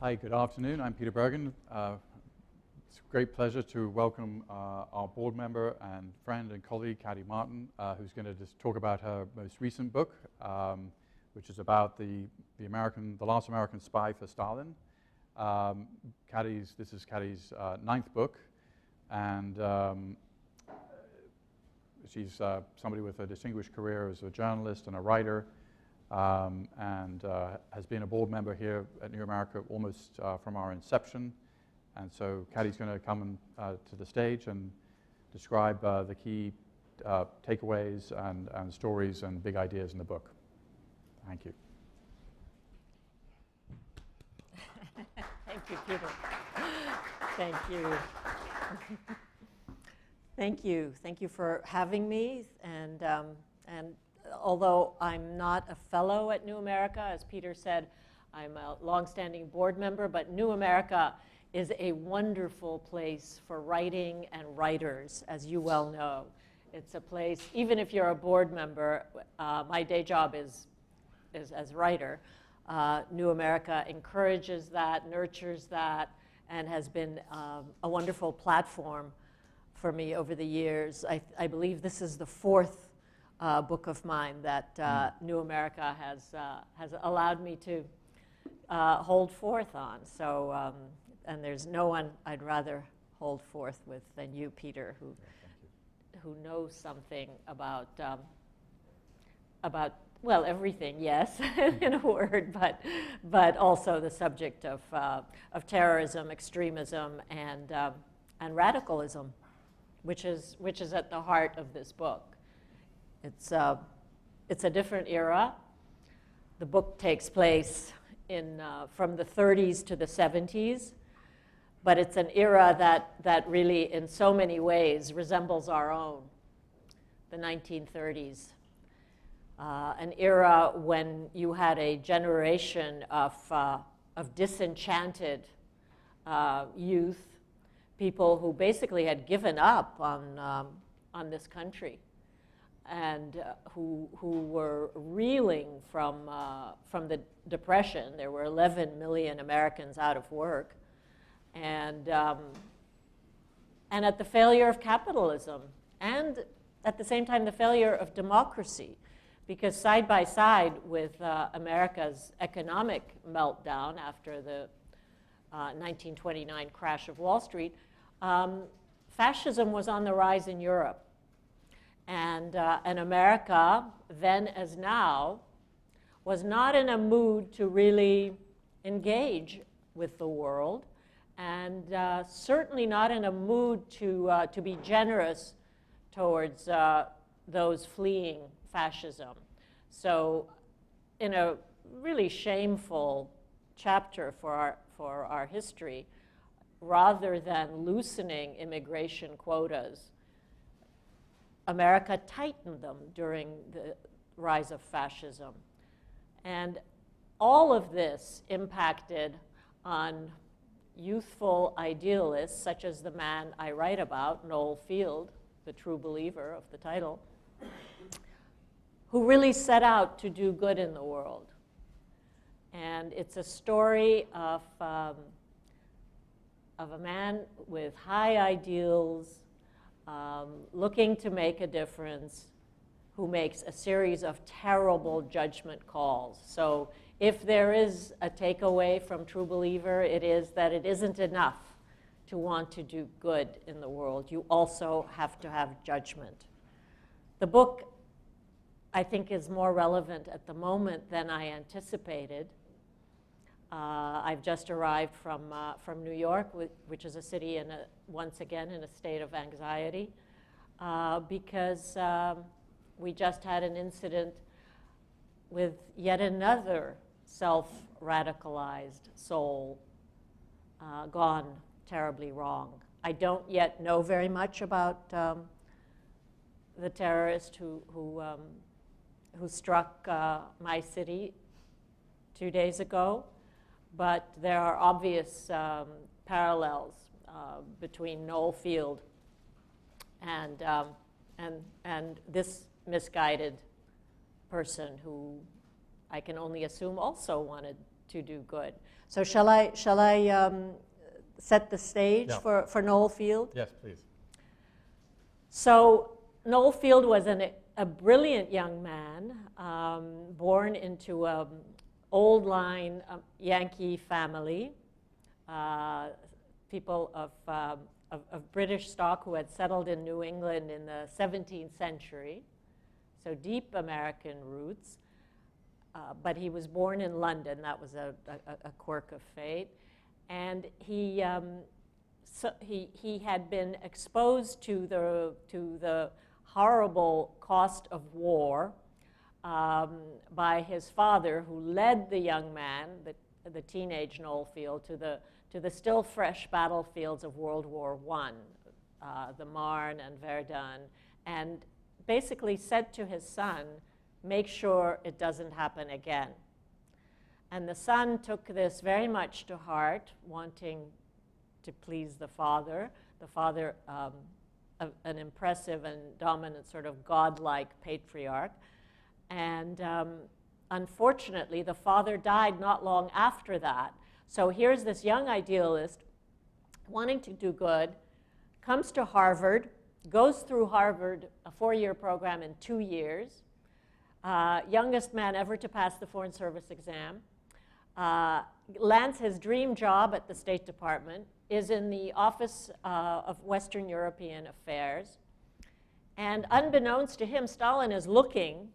Hi, good afternoon. I'm Peter Bergen. It's a great pleasure to welcome our board member and friend and colleague, Kati Marton, who's going to just talk about her most recent book, which is about the last American spy for Stalin. This is Kati's ninth book, and she's somebody with a distinguished career as a journalist and a writer. And has been a board member here at New America almost from our inception. And so Kati's going to come to the stage and describe the key takeaways and stories and big ideas in the book. Thank you. Thank you, Peter. Thank you. Thank you. Thank you for having me. And although I'm not a fellow at New America, as Peter said, I'm a longstanding board member, but New America is a wonderful place for writing and writers, as you well know. It's a place, even if you're a board member, my day job is as writer. New America encourages that, nurtures that, and has been a wonderful platform for me over the years. I believe this is the fourth book of mine that New America has allowed me to hold forth on. So, and there's no one I'd rather hold forth with than you, Peter, who knows something about well, everything, yes, in a word, but also the subject of terrorism, extremism, and radicalism, which is at the heart of this book. It's a different era. The book takes place from the 30s to the 70s, but it's an era that really, in so many ways, resembles our own, the 1930s. An era when you had a generation of disenchanted youth, people who basically had given up on this country, and who were reeling from the Depression. There were 11 million Americans out of work, and at the failure of capitalism, and at the same time the failure of democracy, because side by side with America's economic meltdown after the 1929 crash of Wall Street, fascism was on the rise in Europe. And America, then as now, was not in a mood to really engage with the world, and certainly not in a mood to be generous towards those fleeing fascism. So in a really shameful chapter for our history, rather than loosening immigration quotas, America tightened them during the rise of fascism. And all of this impacted on youthful idealists, such as the man I write about, Noel Field, the true believer of the title, who really set out to do good in the world. And it's a story of a man with high ideals, looking to make a difference, who makes a series of terrible judgment calls. So if there is a takeaway from True Believer, it is that it isn't enough to want to do good in the world. You also have to have judgment. The book, I think, is more relevant at the moment than I anticipated. I've just arrived from New York, which is a city once again in a state of anxiety, because we just had an incident with yet another self-radicalized soul gone terribly wrong. I don't yet know very much about the terrorist who struck my city 2 days ago. But there are obvious parallels between Noel Field and this misguided person who I can only assume also wanted to do good. So shall I set the stage for Noel Field? Yes, please. So Noel Field was a brilliant young man, born into an old line Yankee family, people of British stock who had settled in New England in the 17th century, so deep American roots. But he was born in London. That was a quirk of fate. And he had been exposed to the horrible cost of war by his father, who led the young man, the teenage Noel Field, to the still fresh battlefields of World War I, the Marne and Verdun, and basically said to his son, make sure it doesn't happen again. And the son took this very much to heart, wanting to please the father. The father, an impressive and dominant sort of godlike patriarch. And unfortunately, the father died not long after that. So here's this young idealist wanting to do good, comes to Harvard, goes through Harvard, a 4-year program in 2 years, youngest man ever to pass the Foreign Service exam, lands his dream job at the State Department, is in the Office of Western European Affairs, and unbeknownst to him, Stalin is looking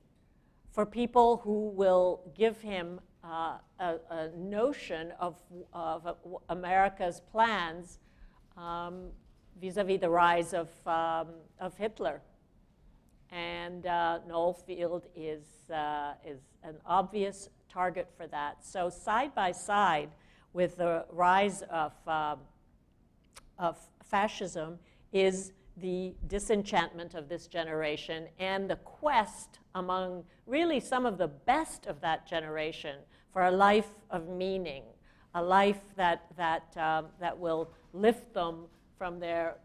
for people who will give him a notion of America's plans vis-a-vis the rise of Hitler. And Noel Field is an obvious target for that. So side by side with the rise of fascism is the disenchantment of this generation and the quest among really some of the best of that generation for a life of meaning, a life that will lift them from their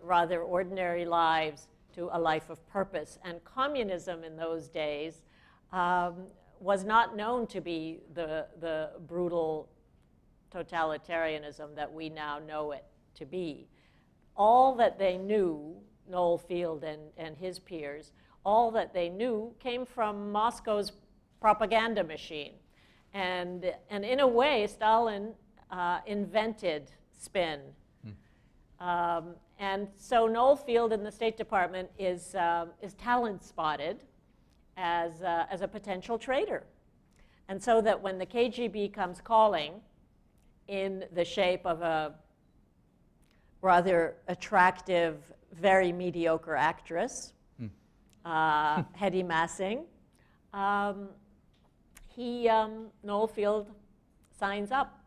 rather ordinary lives to a life of purpose. And communism in those days was not known to be the brutal totalitarianism that we now know it to be. All that they knew, Noel Field and his peers, all that they knew came from Moscow's propaganda machine. And in a way, Stalin invented spin. And so Noel Field in the State Department is talent spotted as a potential traitor. And so that when the KGB comes calling in the shape of a rather attractive, very mediocre actress, Hedy Massing, Noel Field signs up.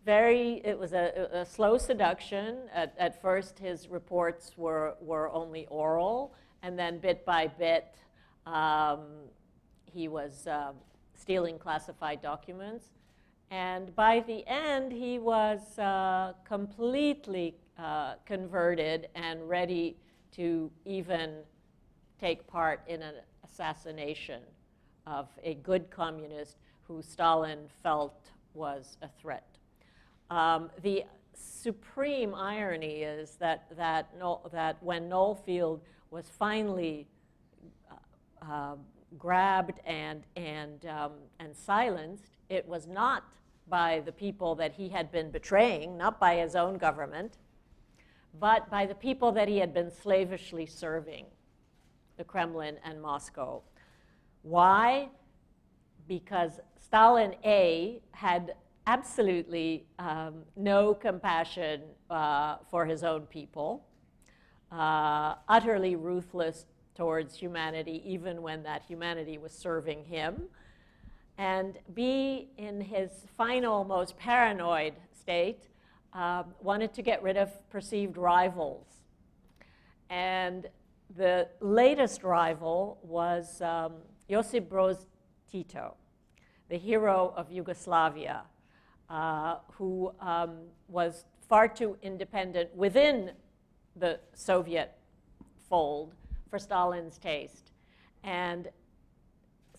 It was a slow seduction. At first, his reports were only oral, and then bit by bit, he was stealing classified documents. And by the end, he was completely converted and ready to even take part in an assassination of a good communist who Stalin felt was a threat. The supreme irony is that when Noel Field was finally grabbed and silenced, it was not by the people that he had been betraying, not by his own government, but by the people that he had been slavishly serving, the Kremlin and Moscow. Why? Because Stalin, A, had absolutely no compassion for his own people, utterly ruthless towards humanity, even when that humanity was serving him, and B, in his final, most paranoid state, wanted to get rid of perceived rivals. And the latest rival was Josip Broz Tito, the hero of Yugoslavia, who was far too independent within the Soviet fold for Stalin's taste. And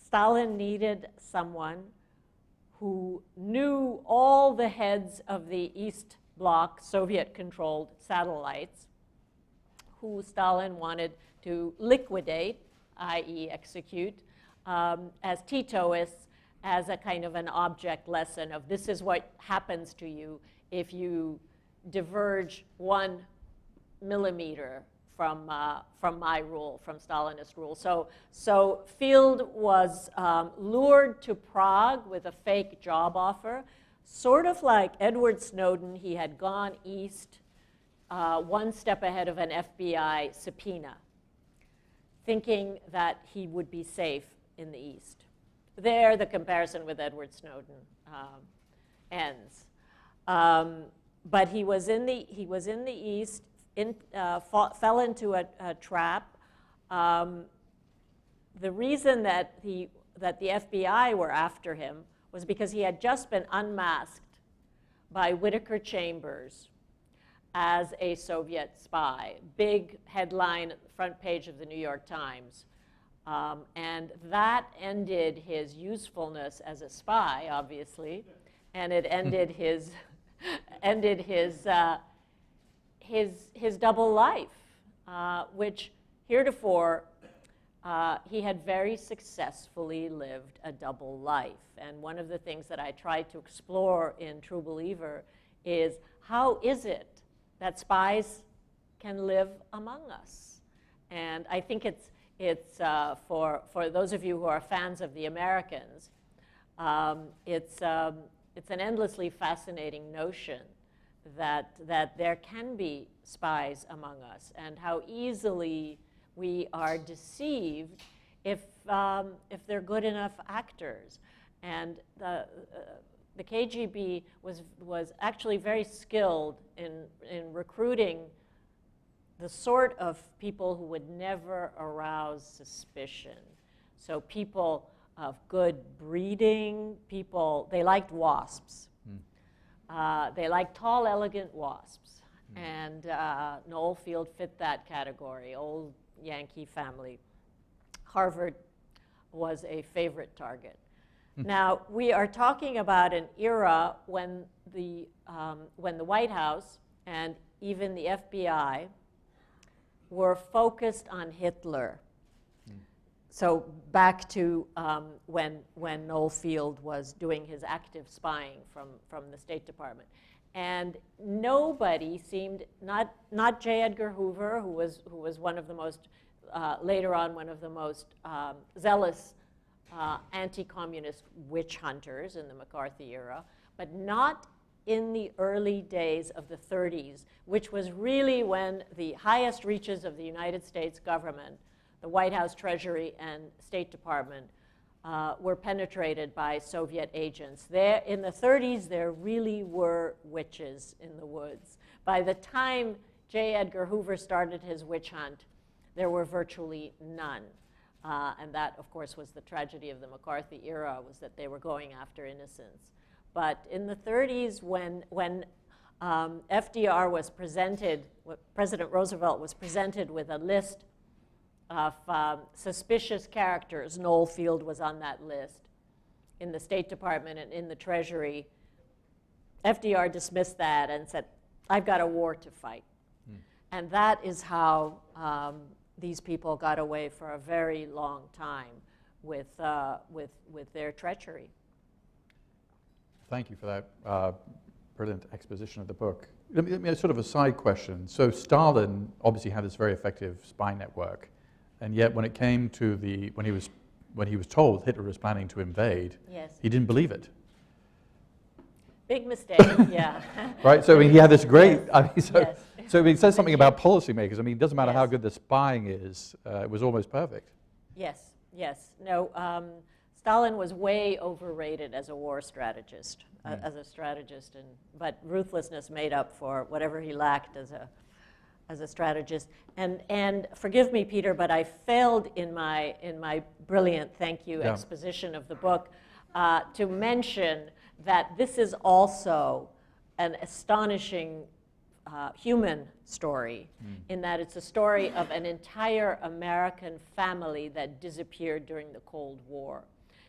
Stalin needed someone who knew all the heads of the East Bloc Soviet-controlled satellites, who Stalin wanted to liquidate, i.e. execute, as Titoists, as a kind of an object lesson of this is what happens to you if you diverge 1 millimeter from my rule, from Stalinist rule. So Field was lured to Prague with a fake job offer, sort of like Edward Snowden. He had gone east, one step ahead of an FBI subpoena, thinking that he would be safe in the East. There, the comparison with Edward Snowden ends. But he was in the East, fell into a trap. The reason that the FBI were after him was because he had just been unmasked by Whittaker Chambers as a Soviet spy. Big headline at the front page of the New York Times. And that ended his usefulness as a spy, obviously, and it ended his double life, which heretofore he had very successfully lived a double life. And one of the things that I tried to explore in True Believer is how is it that spies can live among us? And I think it's for those of you who are fans of The Americans, it's an endlessly fascinating notion that there can be spies among us, and how easily we are deceived if they're good enough actors. And the KGB was actually very skilled in recruiting the sort of people who would never arouse suspicion. So people of good breeding, they liked wasps. They liked tall, elegant wasps. And Noel Field fit that category, old Yankee family. Harvard was a favorite target. Now, we are talking about an era when the White House and even the FBI were focused on Hitler. So back to when Noel Field was doing his active spying from the State Department. And nobody seemed, not J. Edgar Hoover, who was one of the most, later on, one of the most zealous anti-communist witch hunters in the McCarthy era, but not in the early days of the 30s, which was really when the highest reaches of the United States government, the White House, Treasury, and State Department, were penetrated by Soviet agents. There, in the 30s, there really were witches in the woods. By the time J. Edgar Hoover started his witch hunt, there were virtually none. And that, of course, was the tragedy of the McCarthy era, was that they were going after innocents. But in the 30s, when FDR was presented, President Roosevelt was presented with a list of suspicious characters, Noel Field was on that list, in the State Department and in the Treasury, FDR dismissed that and said, I've got a war to fight. And that is how these people got away for a very long time with their treachery. Thank you for that brilliant exposition of the book. Let me sort of a side question. So Stalin obviously had this very effective spy network, and yet when it came to when he was told Hitler was planning to invade, yes, he didn't believe it. Big mistake, yeah. Right. So I mean, he had this great. Yes. I mean, so Yes. so it says something about policymakers. I mean, it doesn't matter how Yes. good the spying is. It was almost perfect. Yes, yes. No, Stalin was way overrated as a war strategist, but ruthlessness made up for whatever he lacked as a strategist. And forgive me, Peter, but I failed in my brilliant thank you exposition of the book to mention that this is also an astonishing human story, in that it's a story of an entire American family that disappeared during the Cold War.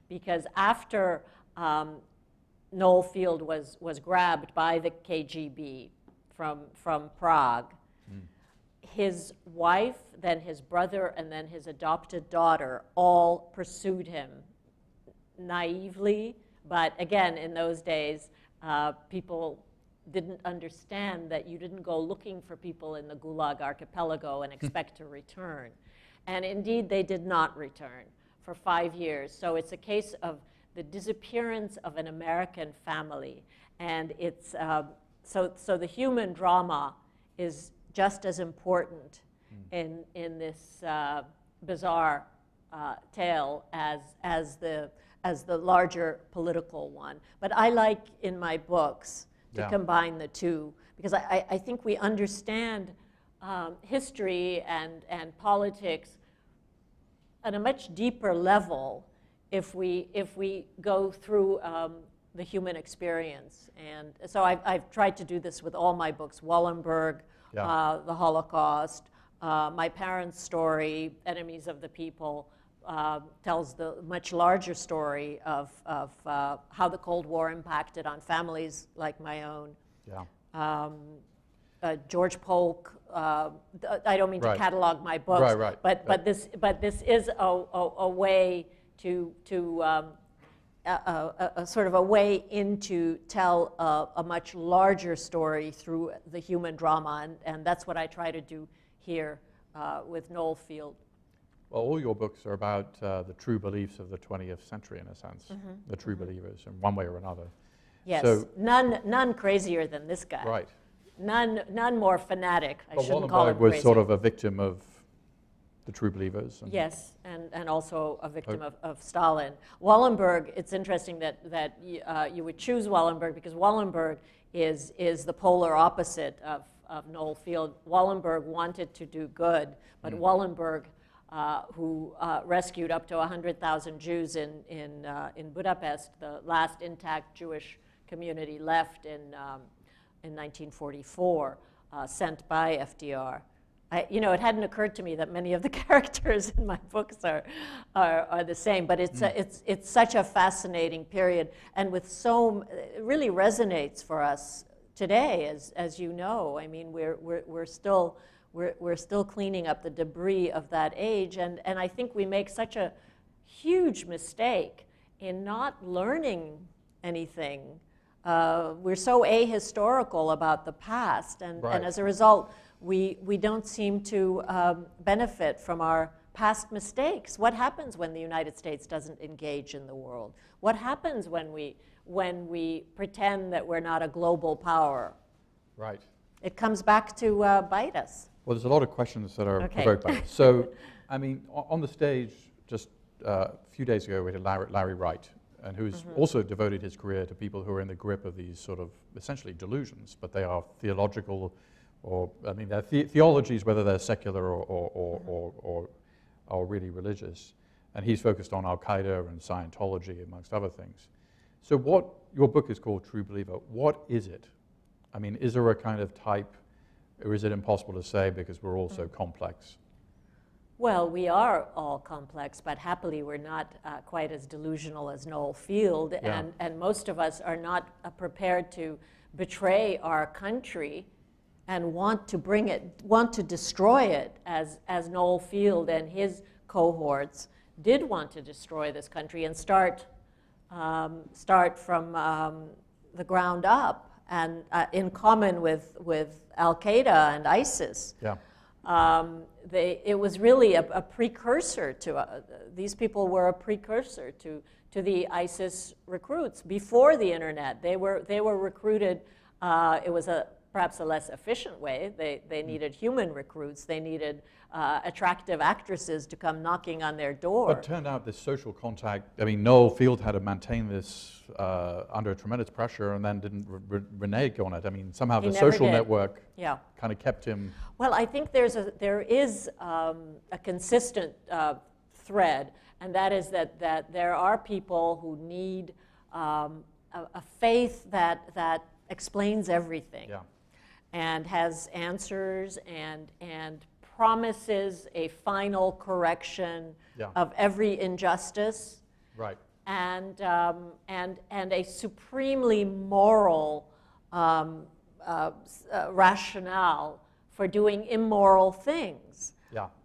Because after Noel Field was grabbed by the KGB from Prague. His wife, then his brother, and then his adopted daughter all pursued him naively. But again, in those days, people didn't understand that you didn't go looking for people in the Gulag archipelago and expect to return. And indeed, they did not return for 5 years. So it's a case of the disappearance of an American family. And it's, so the human drama is just as important in this bizarre tale as the larger political one. But I like in my books to combine the two, because I think we understand history and politics at a much deeper level if we go through the human experience. And so I've tried to do this with all my books: Wallenberg, the Holocaust, my parents' story, Enemies of the People, tells the much larger story of how the Cold War impacted on families like my own. George Polk. I don't mean to catalog my books, but this is a way to a sort of a way into tell a much larger story through the human drama, and that's what I try to do here with Noel Field. Well, all your books are about the true beliefs of the 20th century, in a sense, the true believers, in one way or another. Yes, so, none crazier than this guy. Right. None more fanatic. I shouldn't call him Wallenberg was crazy. sort of a victim of the true believers. Yes, and also a victim of Stalin. Wallenberg, it's interesting that you would choose Wallenberg, because Wallenberg is the polar opposite of Noel Field. Wallenberg wanted to do good, but Wallenberg, who rescued up to 100,000 Jews in Budapest, the last intact Jewish community left in 1944, sent by FDR. It hadn't occurred to me that many of the characters in my books are the same, but it's such a fascinating period, and with it really resonates for us today, as you know. I mean, we're still cleaning up the debris of that age, and I think we make such a huge mistake in not learning anything. We're so ahistorical about the past, and as a result, we don't seem to benefit from our past mistakes. What happens when the United States doesn't engage in the world? What happens when we pretend that we're not a global power? Right. It comes back to bite us. Well, there's a lot of questions that are provoked by it. So, I mean, on the stage just a few days ago, we had Larry Wright, and who's also devoted his career to people who are in the grip of these sort of essentially delusions, but they are theological, or I mean, they're theologies, whether they're secular or really religious. And he's focused on Al-Qaeda and Scientology, amongst other things. So your book is called True Believer. What is it? I mean, is there a kind of type, or is it impossible to say because we're all so complex? Well, we are all complex, but happily we're not quite as delusional as Noel Field, and most of us are not prepared to betray our country and want to destroy it, as Noel Field and his cohorts did want to destroy this country and start from the ground up, and in common with Al-Qaeda and ISIS. It was really a precursor to, these people were a precursor to the ISIS recruits before the internet. They were recruited, it was perhaps a less efficient way. They needed human recruits. They needed attractive actresses to come knocking on their door. But it turned out this social contact, I mean, Noel Field had to maintain this under tremendous pressure and then didn't renege on it. I mean, somehow the social network kind of kept him. Well, I think there is a consistent thread, and that is that there are people who need a faith that explains everything and has answers and promises a final correction of every injustice. Right. and a supremely moral rationale for doing immoral things,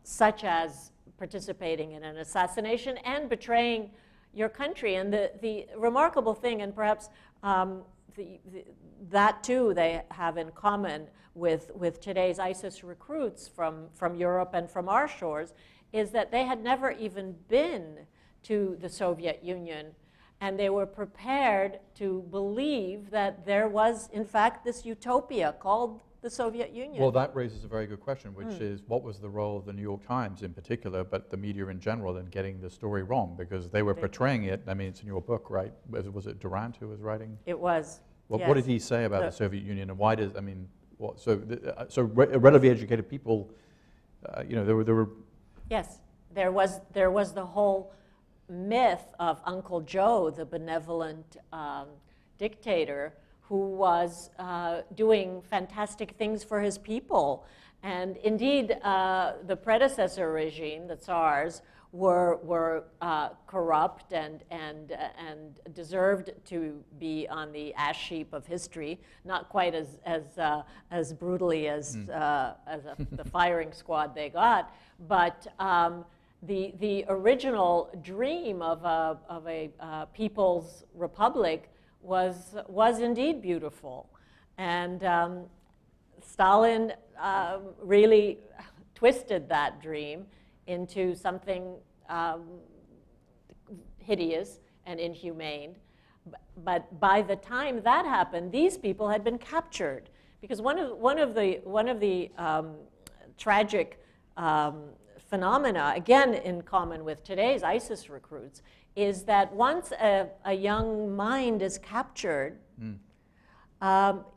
such as participating in an assassination and betraying your country. And the remarkable thing, and perhaps that too they have in common with today's ISIS recruits from Europe and from our shores, is that they had never even been to the Soviet Union, and they were prepared to believe that there was, in fact, this utopia called the Soviet Union. Well, that raises a very good question, which is what was the role of the New York Times in particular, but the media in general, in getting the story wrong? Because they were portraying it. I mean, it's in your book, right? Was it Durant who was writing? It was. Well, yes. What did he say about the Soviet Union, and why does, I mean, so relatively educated people, you know, there were. Yes, there was the whole myth of Uncle Joe, the benevolent dictator, who was doing fantastic things for his people. And indeed, the predecessor regime, the Tsars, were corrupt and deserved to be on the ash heap of history, not quite as brutally as the firing squad they got, but the original dream of a people's republic was indeed beautiful. And Stalin really twisted that dream into something hideous and inhumane. But by the time that happened, these people had been captured, because one of the tragic phenomena, again in common with today's ISIS recruits, is that once a young mind is captured,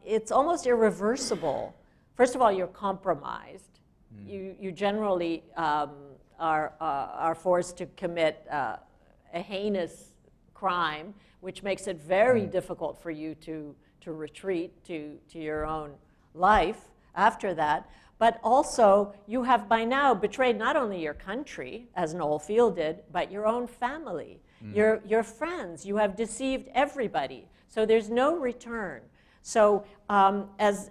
it's almost irreversible. First of all, you're compromised. You generally are forced to commit a heinous crime, which makes it very difficult for you to retreat to your own life after that. But also, you have by now betrayed not only your country, as Noel Field did, but your own family, your friends. You have deceived everybody. So there's no return. So as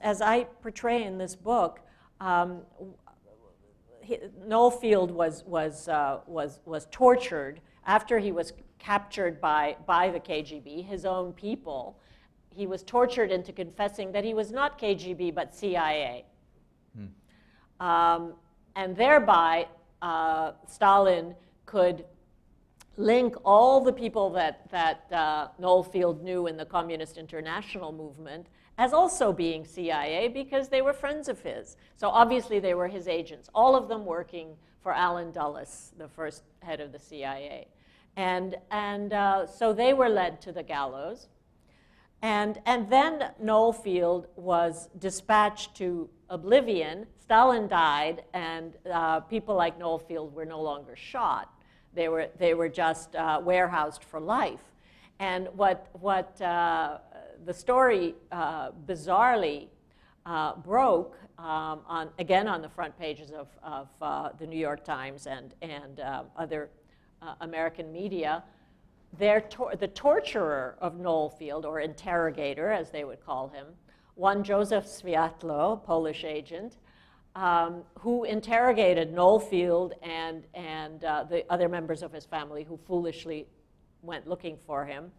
I portray in this book, Noel Field was tortured after he was captured by the KGB, his own people. He was tortured into confessing that he was not KGB but CIA. And thereby, Stalin could link all the people that Noel Field knew in the Communist International movement as also being CIA, because they were friends of his. So obviously they were his agents, all of them working for Allen Dulles, the first head of the CIA. And so they were led to the gallows. And then Noel Field was dispatched to oblivion. Stalin died, and people like Noel Field were no longer shot. They were just warehoused for life. And what the story bizarrely broke, again on the front pages of the New York Times and other American media, the torturer of Noel Field, or interrogator as they would call him, one Joseph Sviatlo, Polish agent, who interrogated Noel Field and the other members of his family who foolishly went looking for him.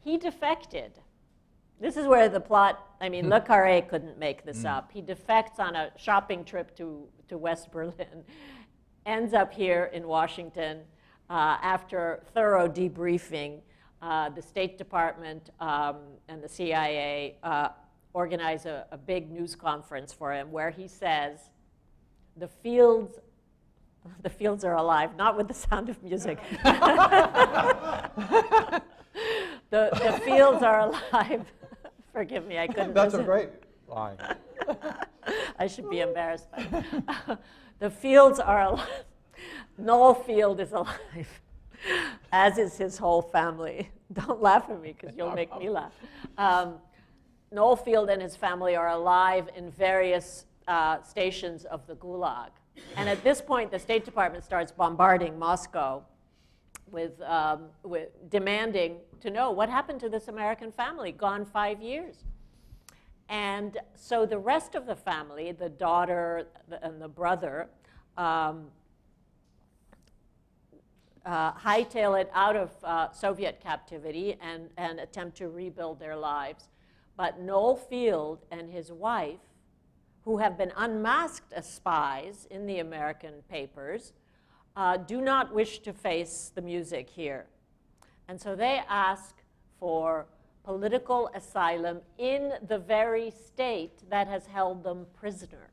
He defected. This is where the plot, I mean, Le Carré couldn't make this up. He defects on a shopping trip to West Berlin, ends up here in Washington. After thorough debriefing, the State Department and the CIA organize a big news conference for him where he says, the fields are alive, not with the sound of music. the fields are alive. Forgive me, I couldn't That's listen. a great line. I should be embarrassed by it. The fields are alive. Noel Field is alive, as is his whole family. Don't laugh at me, because you'll make me laugh. Noel Field and his family are alive in various stations of the Gulag. And at this point, the State Department starts bombarding Moscow. with demanding to know what happened to this American family, gone 5 years. And so the rest of the family, the daughter and the brother, hightail it out of Soviet captivity and attempt to rebuild their lives. But Noel Field and his wife, who have been unmasked as spies in the American papers, do not wish to face the music here. And so they ask for political asylum in the very state that has held them prisoner.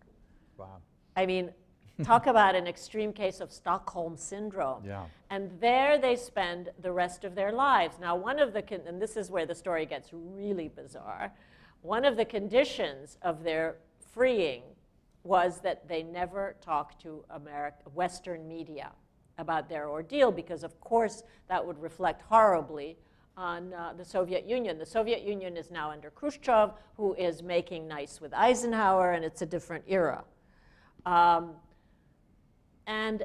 Wow. I mean, talk about an extreme case of Stockholm syndrome. Yeah. And there they spend the rest of their lives. Now, one of the, and this is where the story gets really bizarre, one of the conditions of their freeing was that they never talked to Western media about their ordeal, because of course that would reflect horribly on the Soviet Union. The Soviet Union is now under Khrushchev, who is making nice with Eisenhower, and it's a different era. And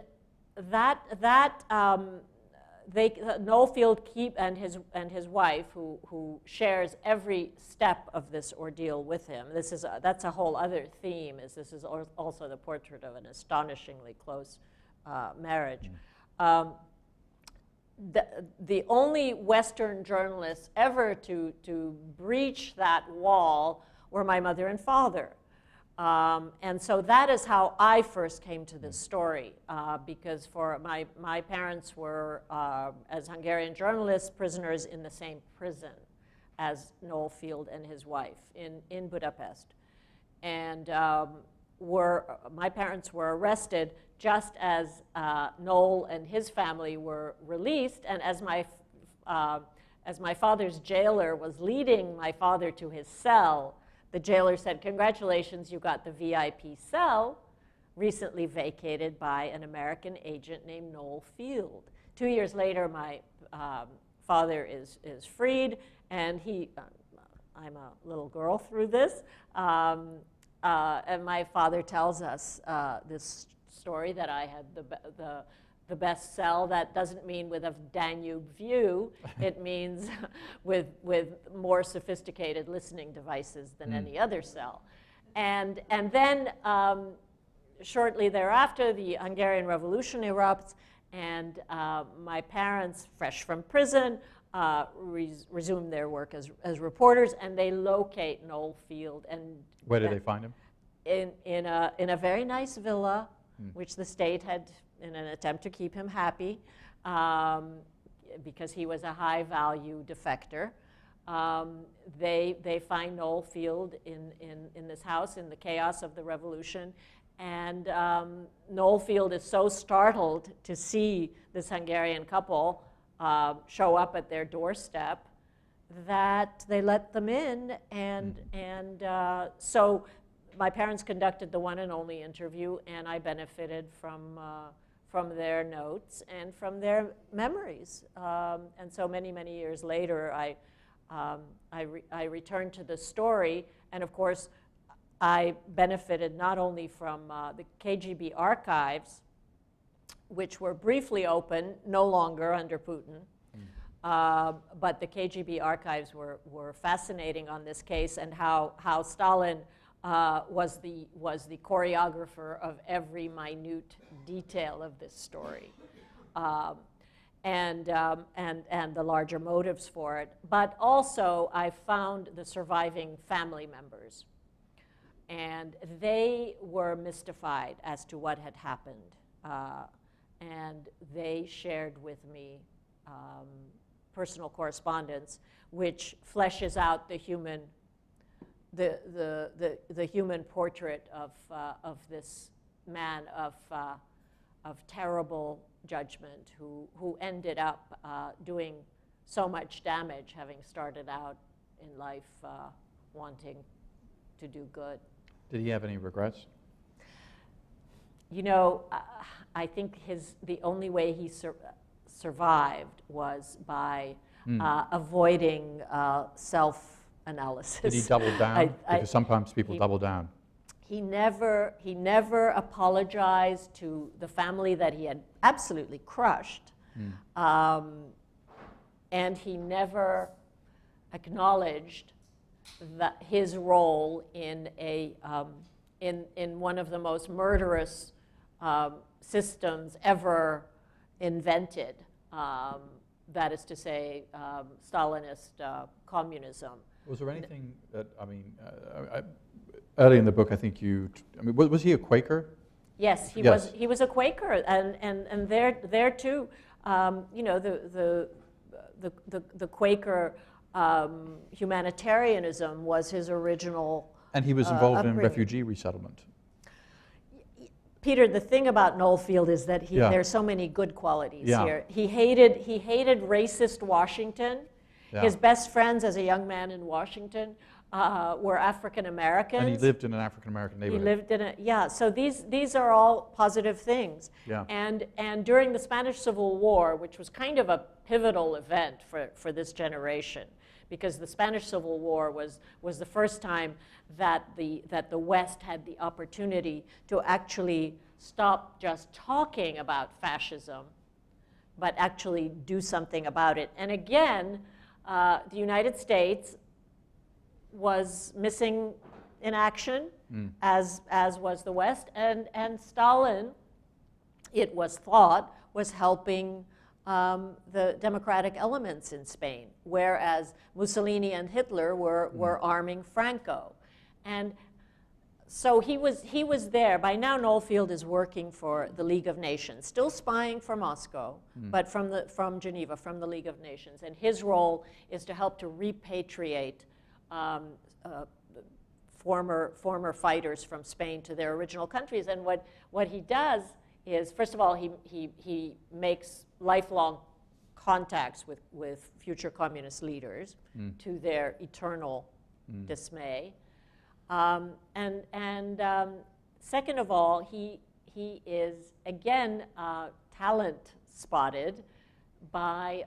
Noel Field and his wife, who shares every step of this ordeal with him. That's a whole other theme. This is also the portrait of an astonishingly close marriage. The only Western journalists ever to breach that wall were my mother and father. And so that is how I first came to this story, because for my parents were, as Hungarian journalists, prisoners in the same prison as Noel Field and his wife in Budapest. And my parents were arrested just as Noel and his family were released, and as my father's jailer was leading my father to his cell, the jailer said, "Congratulations, you got the VIP cell, recently vacated by an American agent named Noel Field." 2 years later, my father is freed, and I'm a little girl through this, and my father tells us this story that I had the best cell. That doesn't mean with a Danube view. It means with more sophisticated listening devices than any other cell. And then shortly thereafter, the Hungarian Revolution erupts, and my parents, fresh from prison, resume their work as reporters, and they locate Noel Field. And where did they find him? In a very nice villa, which the state had, in an attempt to keep him happy, because he was a high-value defector. They find Noel Field in this house in the chaos of the revolution, and Noel Field is so startled to see this Hungarian couple show up at their doorstep that they let them in, and so my parents conducted the one and only interview, and I benefited from their notes and from their memories. And so many, many years later, I returned to the story, and of course, I benefited not only from the KGB archives, which were briefly open, no longer under Putin, but the KGB archives were fascinating on this case, and how Stalin was the choreographer of every minute detail of this story, and the larger motives for it. But also, I found the surviving family members, and they were mystified as to what had happened, and they shared with me personal correspondence, which fleshes out the human. The human portrait of this man of terrible judgment who ended up doing so much damage, having started out in life wanting to do good. Did he have any regrets? You know, I think the only way he survived was by avoiding self-analysis. Did he double down? Because sometimes people double down. He never apologized to the family that he had absolutely crushed, And he never acknowledged that his role in in one of the most murderous systems ever invented. That is to say, Stalinist communism. Was there anything that, I mean, early in the book, I think was he a Quaker? Yes, he was a Quaker, and there too, you know, the Quaker humanitarianism was his original. And he was involved in upbringing. refugee resettlement. Peter, the thing about Noel Field is that there's so many good qualities here. He hated racist Washington. Yeah. His best friends as a young man in Washington were African Americans. And he lived in an African American neighborhood. He lived in so these are all positive things. Yeah. And during the Spanish Civil War, which was kind of a pivotal event for this generation, because the Spanish Civil War was the first time that the West had the opportunity to actually stop just talking about fascism, but actually do something about it. And again, the United States was missing in action, as was the West, and Stalin, it was thought, was helping the democratic elements in Spain, whereas Mussolini and Hitler were arming Franco. And so he was there. By now, Noel Field is working for the League of Nations, still spying for Moscow, but from Geneva, from the League of Nations. And his role is to help to repatriate former fighters from Spain to their original countries. And what he does is, first of all, he makes lifelong contacts with future communist leaders to their eternal dismay. Second of all, he is again talent spotted by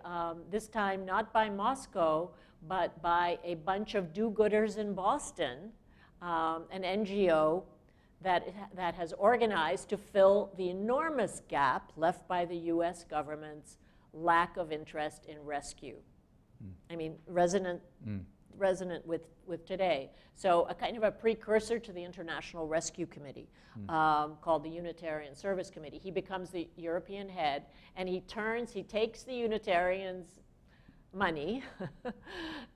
this time not by Moscow, but by a bunch of do-gooders in Boston, an NGO that has organized to fill the enormous gap left by the U.S. government's lack of interest in rescue. I mean, resonant with today. So a kind of a precursor to the International Rescue Committee called the Unitarian Service Committee. He becomes the European head, and he takes the Unitarians' money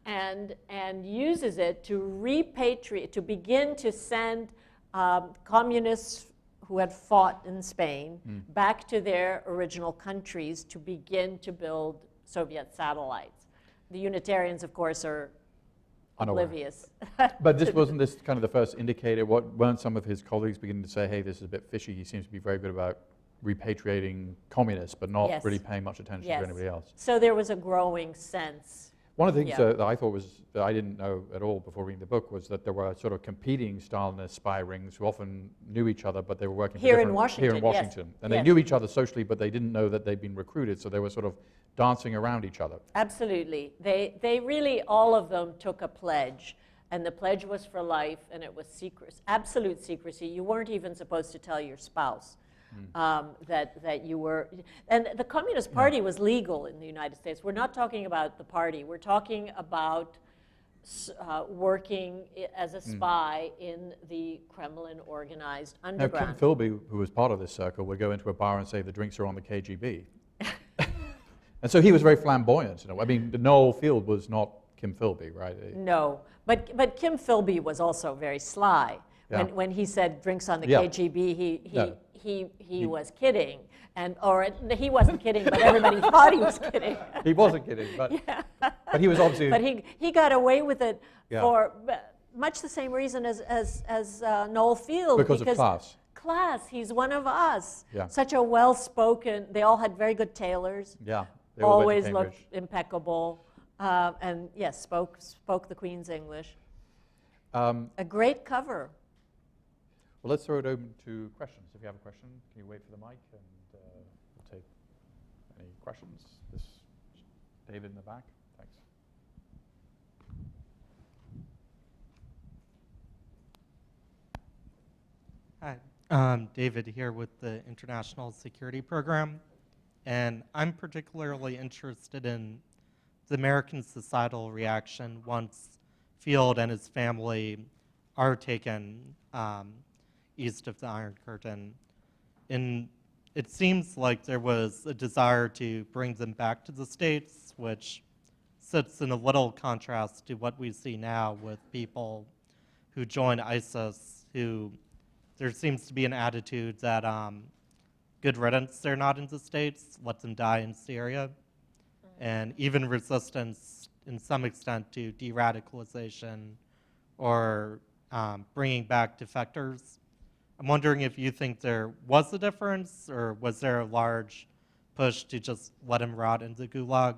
and uses it to repatriate, to begin to send communists who had fought in Spain back to their original countries to begin to build Soviet satellites. The Unitarians, of course, are oblivious. But wasn't this kind of the first indicator? Weren't some of his colleagues beginning to say, hey, this is a bit fishy, he seems to be very good about repatriating communists, but not really paying much attention to anybody else? So there was a growing sense. One of the things that I thought that I didn't know at all before reading the book was that there were sort of competing Stalinist spy rings who often knew each other, but they were working here in Washington. And they knew each other socially, but they didn't know that they'd been recruited, so they were sort of dancing around each other. Absolutely. They really, all of them took a pledge, and the pledge was for life, and it was absolute secrecy. You weren't even supposed to tell your spouse that you were, and the Communist Party was legal in the United States. We're not talking about the party. We're talking about working as a spy in the Kremlin organized underground. Now, Kim Philby, who was part of this circle, would go into a bar and say the drinks are on the KGB. And so he was very flamboyant. I mean, Noel Field was not Kim Philby, right? No, but Kim Philby was also very sly. Yeah. When he said drinks on the KGB, he was kidding, or he wasn't kidding, but everybody thought he was kidding. He wasn't kidding, but he was obviously. But he got away with it for much the same reason as Noel Field. Because of class. Class. He's one of us. Yeah. Such a well-spoken. They all had very good tailors. Yeah. Always looked impeccable, and yes, spoke the Queen's English. A great cover. Well, let's throw it open to questions. If you have a question, can you wait for the mic, and we'll take any questions. David in the back. Thanks. Hi, David here with the International Security Program. And I'm particularly interested in the American societal reaction once Field and his family are taken east of the Iron Curtain. And it seems like there was a desire to bring them back to the States, which sits in a little contrast to what we see now with people who join ISIS, who there seems to be an attitude that good riddance, they're not in the States, let them die in Syria, and even resistance in some extent to de-radicalization or bringing back defectors. I'm wondering if you think there was a difference, or was there a large push to just let him rot in the gulag?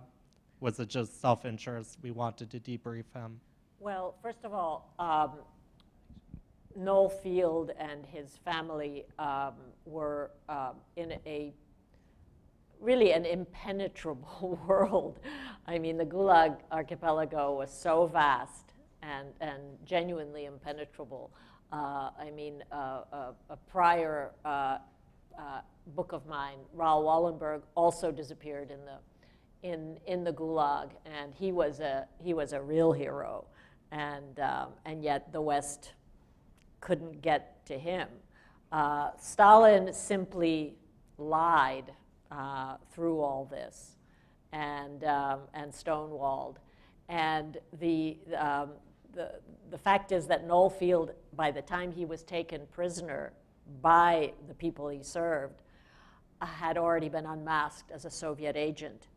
Was it just self-interest? We wanted to debrief him. Well, first of all, Noel Field and his family were in a really an impenetrable world. I mean, the Gulag archipelago was so vast and genuinely impenetrable. I mean, a prior book of mine, Raoul Wallenberg, also disappeared in the Gulag, and he was a real hero, and yet the West couldn't get to him. Stalin simply lied through all this, and stonewalled, and the fact is that Noel Field, by the time he was taken prisoner by the people he served, had already been unmasked as a Soviet agent.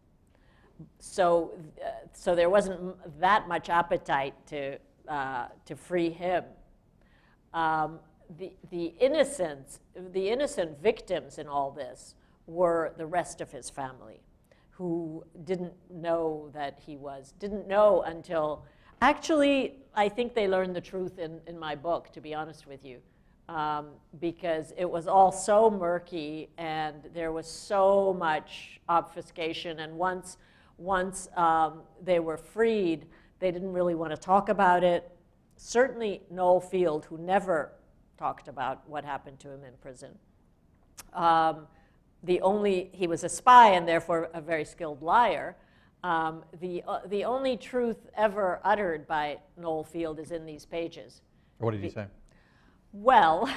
So there wasn't that much appetite to free him. The innocent victims in all this were the rest of his family, who didn't know until, actually, I think they learned the truth in my book, to be honest with you, because it was all so murky and there was so much obfuscation, and once they were freed, they didn't really want to talk about it. Certainly Noel Field, who never talked about what happened to him in prison. He was a spy and therefore a very skilled liar. The only truth ever uttered by Noel Field is in these pages. What did he say? Well,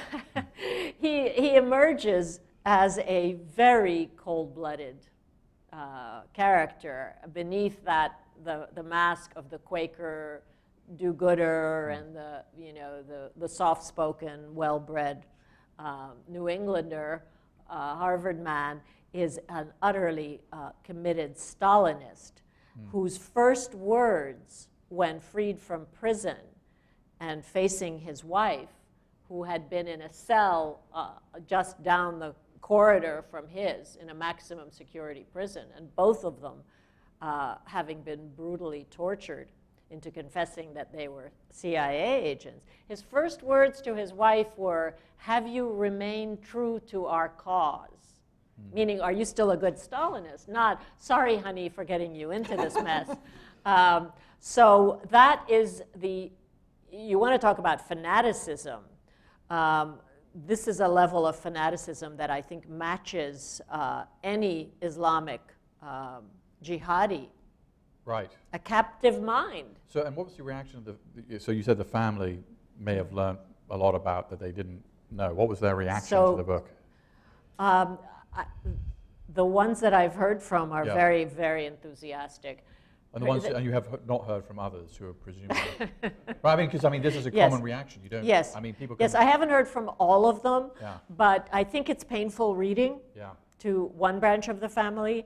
he emerges as a very cold-blooded character. Beneath that, the mask of the Quaker do-gooder and the soft-spoken, well-bred New Englander, Harvard man, is an utterly committed Stalinist, whose first words when freed from prison and facing his wife, who had been in a cell just down the corridor from his in a maximum security prison, and both of them having been brutally tortured into confessing that they were CIA agents. His first words to his wife were, "Have you remained true to our cause?" Meaning, are you still a good Stalinist? Not, "Sorry, honey, for getting you into this mess." So that is you want to talk about fanaticism. This is a level of fanaticism that I think matches any Islamic jihadi. Right. A captive mind. So, and what was the reaction of so you said the family may have learned a lot about that they didn't know. What was their reaction to the book? The ones that I've heard from are very, very enthusiastic. And the ones, and you have not heard from others who are presumably. Well, I mean, because this is a common reaction. You don't. Yes. I mean, people. Yes, I haven't heard from all of them. Yeah. But I think it's painful reading. Yeah. To one branch of the family.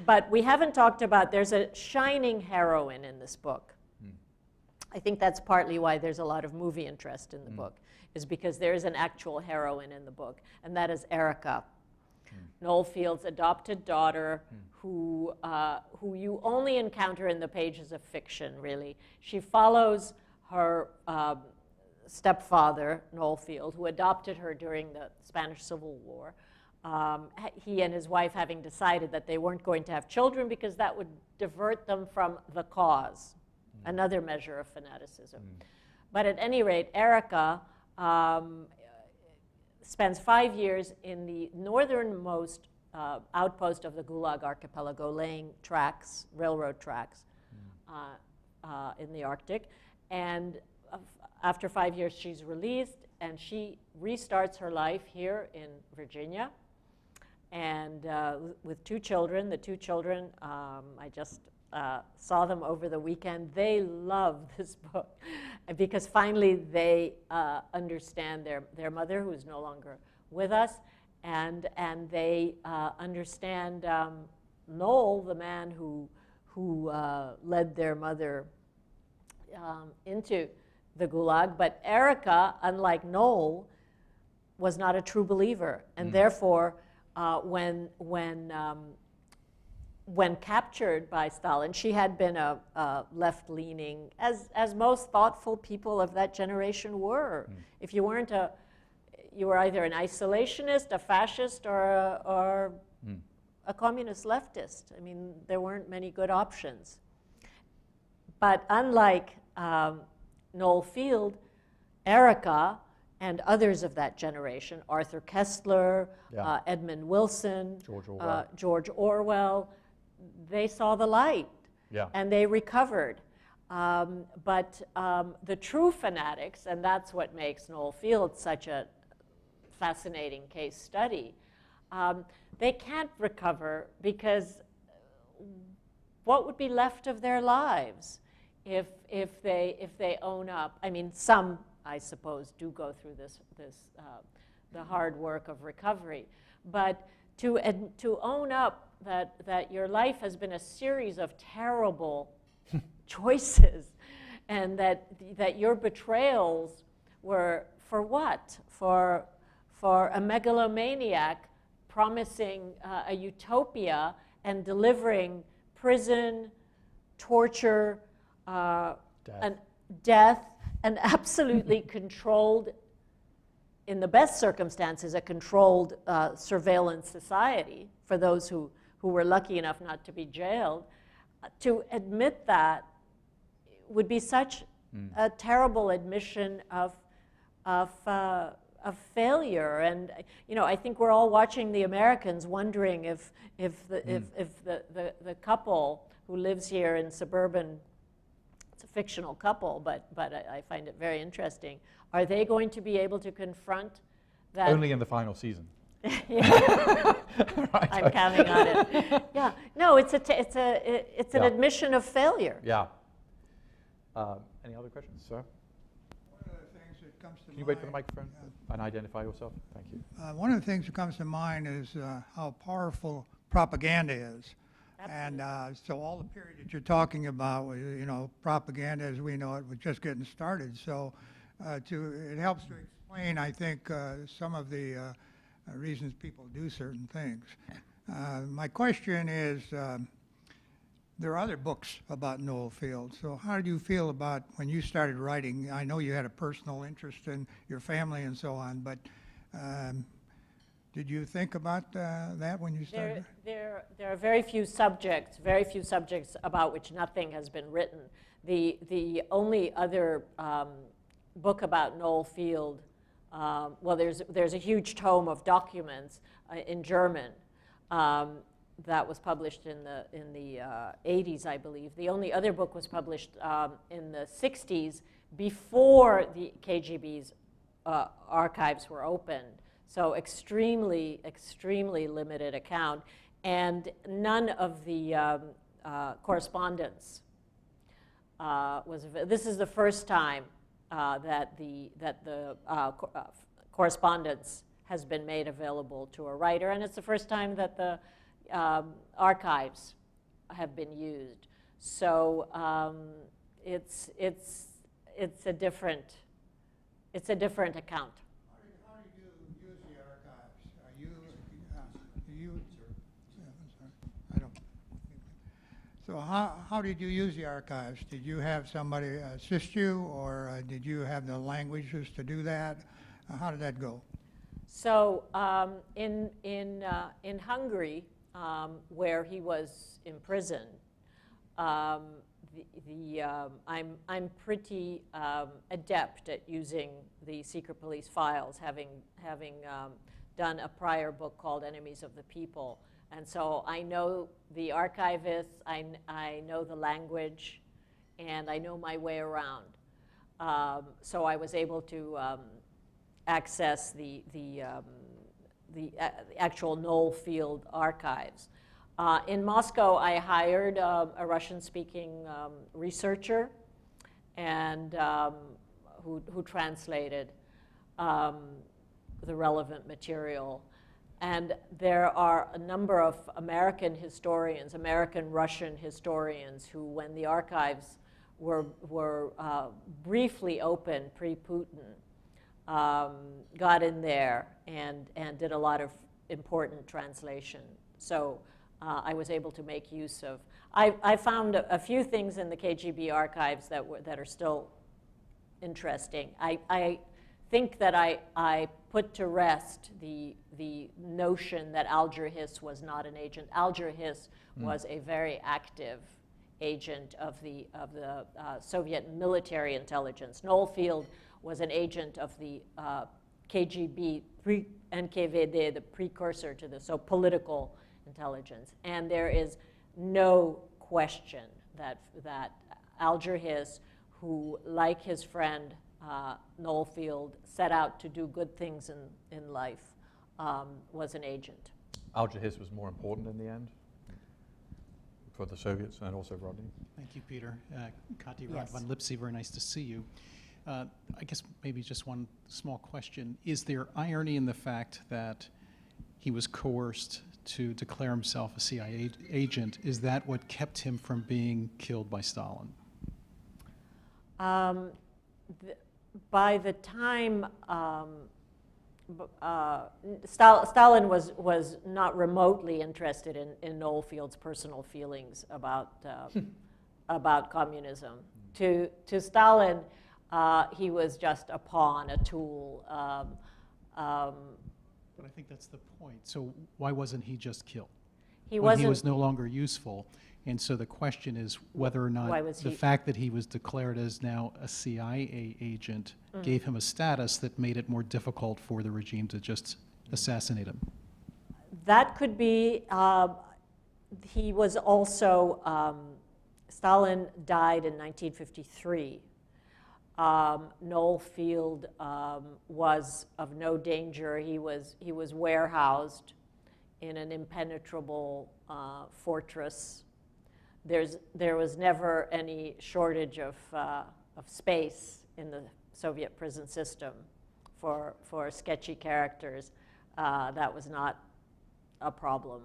But we haven't talked about, there's a shining heroine in this book. I think that's partly why there's a lot of movie interest in the book, is because there is an actual heroine in the book, and that is Erica, Noel Field's adopted daughter, who you only encounter in the pages of fiction, really. She follows her stepfather, Noel Field, who adopted her during the Spanish Civil War. He and his wife having decided that they weren't going to have children because that would divert them from the cause, another measure of fanaticism. But at any rate, Erica spends 5 years in the northernmost outpost of the Gulag archipelago, laying tracks, railroad tracks in the Arctic. And after 5 years, she's released, and she restarts her life here in Virginia, and with 2 children. The 2 children, I just saw them over the weekend. They love this book because finally they understand their mother, who is no longer with us, and they understand Noel, the man who led their mother into the Gulag. But Erica, unlike Noel, was not a true believer, and therefore, when captured by Stalin, she had been a left-leaning, as most thoughtful people of that generation were. If you weren't you were either an isolationist, a fascist, or a communist leftist. I mean, there weren't many good options. But unlike Noel Field, Erica and others of that generation, Arthur Koestler, Edmund Wilson, George Orwell, they saw the light, and they recovered. But the true fanatics, and that's what makes Noel Field such a fascinating case study, they can't recover, because what would be left of their lives if they own up? I mean, some, I suppose, do go through the hard work of recovery, but to own up that your life has been a series of terrible choices, and that your betrayals were for what? For a megalomaniac promising a utopia and delivering prison, torture, death, and absolutely controlled, in the best circumstances, a controlled surveillance society for those who were lucky enough not to be jailed. To admit that would be such a terrible admission of failure. And I think we're all watching the Americans, wondering if the couple who lives here in suburban, it's a fictional couple, but I find it very interesting. Are they going to be able to confront that? Only in the final season. Right. I'm counting on it. Yeah. No, it's an admission of failure. Yeah. Any other questions, sir? One of the things that comes to mind. Can you wait for the microphone and identify yourself? Thank you. One of the things that comes to mind is how powerful propaganda is. Absolutely. And so all the period that you're talking about, propaganda as we know it was just getting started. So it helps to explain, I think, some of the reasons people do certain things. My question is, there are other books about Noel Field. So how did you feel about when you started writing? I know you had a personal interest in your family and so on, but did you think about that when you started? There are very few subjects about which nothing has been written. The only other book about Noel Field, well, there's a huge tome of documents in German that was published in the 80s, I believe. The only other book was published in the 60s, before the KGB's archives were opened. So extremely, extremely limited account, and none of the correspondence was. This is the first time that the correspondence has been made available to a writer, and it's the first time that the archives have been used. So it's a different account. How do you use the archives? So how did you use the archives? Did you have somebody assist you, or did you have the languages to do that? How did that go? So in Hungary, where he was imprisoned, I'm pretty adept at using the secret police files, having done a prior book called Enemies of the People. And so I know the archivists, I know the language, and I know my way around. So I was able to access the actual Noel Field archives. In Moscow, I hired a Russian-speaking researcher and who translated the relevant material. And there are a number of American historians, American-Russian historians, who, when the archives were briefly open pre-Putin, got in there and did a lot of important translation. So I was able to make use of. I found a few things in the KGB archives that are still interesting. I think that I put to rest the notion that Alger Hiss was not an agent. Alger Hiss was a very active agent of the Soviet military intelligence. Noel Field was an agent of the KGB, NKVD, the precursor to this, so political intelligence. And there is no question that Alger Hiss, who, like his friend Noel Field, set out to do good things in life, was an agent. Alger Hiss was more important in the end for the Soviets and also Rodney. Thank you, Peter. Kati Yes. von Lipsy, very nice to see you. I guess maybe just one small question. Is there irony in the fact that he was coerced to declare himself a CIA agent? Is that what kept him from being killed by Stalin? By the time Stalin was not remotely interested in Noel Field's personal feelings about communism. To Stalin, he was just a pawn, a tool. But I think that's the point. So why wasn't he just killed? He He was no longer useful. And so the question is whether or not the fact that he was declared as now a CIA agent gave him a status that made it more difficult for the regime to just assassinate him. That could be. He was also, Stalin died in 1953. Noel Field was of no danger. He was warehoused in an impenetrable fortress. There was never any shortage of space in the Soviet prison system for sketchy characters. That was not a problem,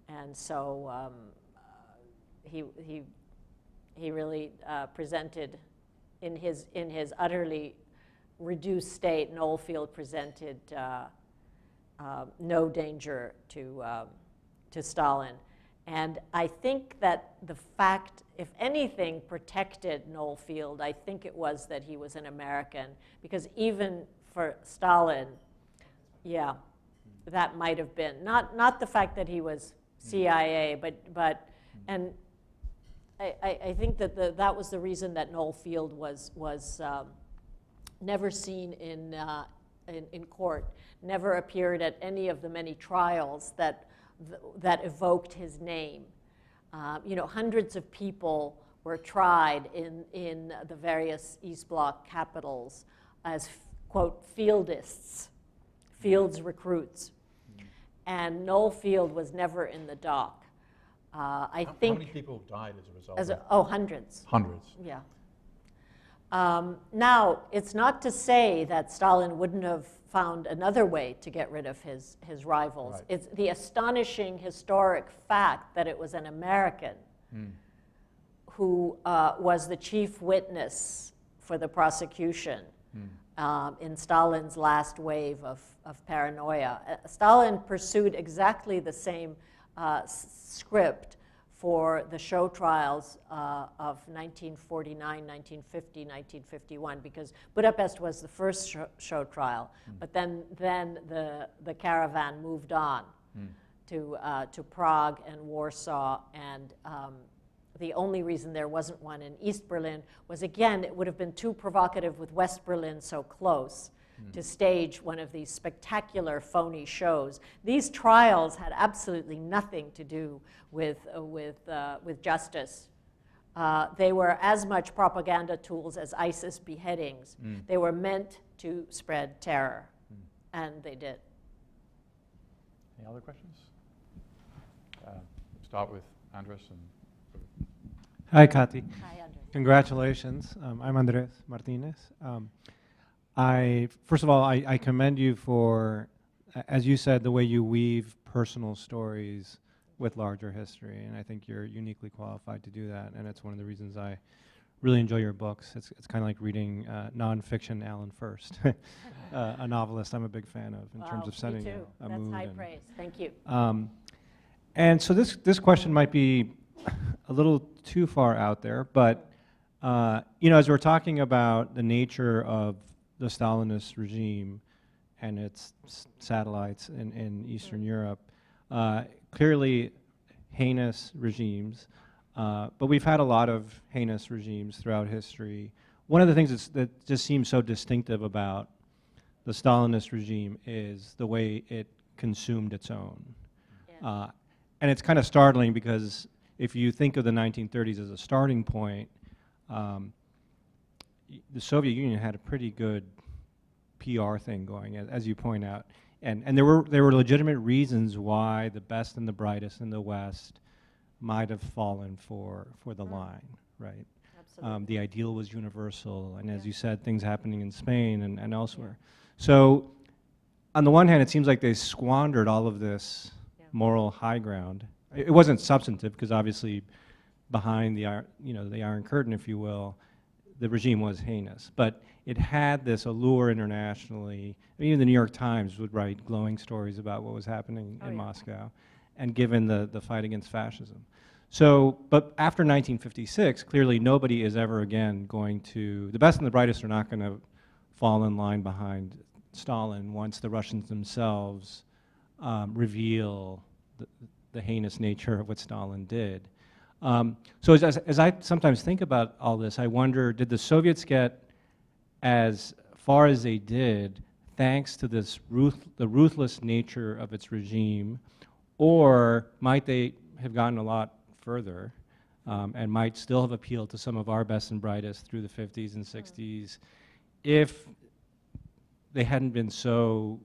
and so he really presented in his utterly reduced state. Noel Field presented no danger to Stalin. And I think that the fact, if anything, protected Noel Field, I think it was that he was an American. Because even for Stalin, yeah, that might have been. Not the fact that he was CIA, but and I think that that was the reason that Noel Field was never seen in court, never appeared at any of the many trials that evoked his name. Hundreds of people were tried in the various East Bloc capitals as, quote, fieldists, Field's recruits. And Noel Field was never in the dock. I think. How many people died as a result? Hundreds. Hundreds. Yeah. Now, it's not to say that Stalin wouldn't have found another way to get rid of his rivals. Right. It's the astonishing historic fact that it was an American who was the chief witness for the prosecution in Stalin's last wave of paranoia. Stalin pursued exactly the same script for the show trials of 1949, 1950, 1951, because Budapest was the first show trial, but then the caravan moved on to Prague and Warsaw, and the only reason there wasn't one in East Berlin was, again, it would have been too provocative with West Berlin so close. to stage one of these spectacular phony shows. These trials had absolutely nothing to do with justice. They were as much propaganda tools as ISIS beheadings. They were meant to spread terror, and they did. Any other questions? Start with Andres. Hi, Kati. Hi, Andres. Congratulations. I'm Andres Martinez. First of all, I commend you for, as you said, the way you weave personal stories with larger history, and I think you're uniquely qualified to do that, and it's one of the reasons I really enjoy your books. It's kind of like reading nonfiction Alan First, a novelist I'm a big fan of in terms of setting a mood. That's high praise. Thank you. And so this question might be a little too far out there, but as we're talking about the nature of the Stalinist regime and its satellites in Eastern Europe, clearly heinous regimes, but we've had a lot of heinous regimes throughout history. One of the things that just seems so distinctive about the Stalinist regime is the way it consumed its own. Yeah. And it's kind of startling because if you think of the 1930s as a starting point, the Soviet Union had a pretty good PR thing going, as you point out. And there were legitimate reasons why the best and the brightest in the West might have fallen for the line, right? Absolutely. The ideal was universal, and as you said, things happening in Spain and elsewhere. So on the one hand, it seems like they squandered all of this moral high ground. It wasn't substantive, because obviously behind the Iron Curtain, if you will, the regime was heinous. But it had this allure internationally. Even the New York Times would write glowing stories about what was happening in Moscow, and given the fight against fascism. So, but after 1956, clearly nobody is ever again going to, the best and the brightest are not going to fall in line behind Stalin once the Russians themselves reveal the heinous nature of what Stalin did. So as I sometimes think about all this, I wonder, did the Soviets get as far as they did thanks to the ruthless nature of its regime, or might they have gotten a lot further and might still have appealed to some of our best and brightest through the 50s and 60s if they hadn't been so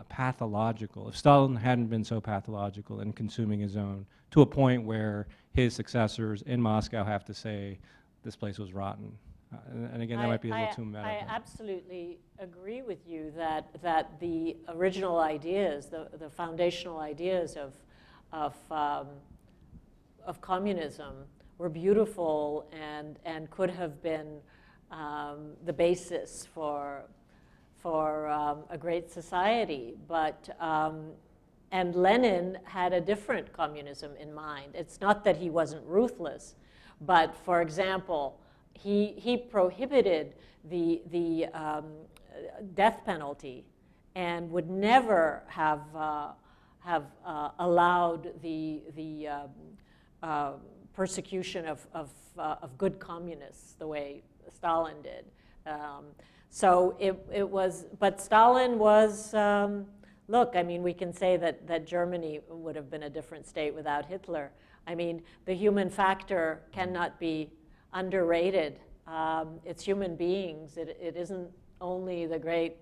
pathological, if Stalin hadn't been so pathological in consuming his own, to a point where his successors in Moscow have to say, this place was rotten. And again, that might be a little too meta. I absolutely agree with you that the original ideas, the foundational ideas of communism were beautiful and could have been the basis for a great society, but and Lenin had a different communism in mind. It's not that he wasn't ruthless, but for example, he prohibited the death penalty and would never have allowed the persecution of good communists the way Stalin did. So it was, but Stalin was, look, I mean, we can say that Germany would have been a different state without Hitler. I mean, the human factor cannot be underrated. It's human beings. It isn't only the great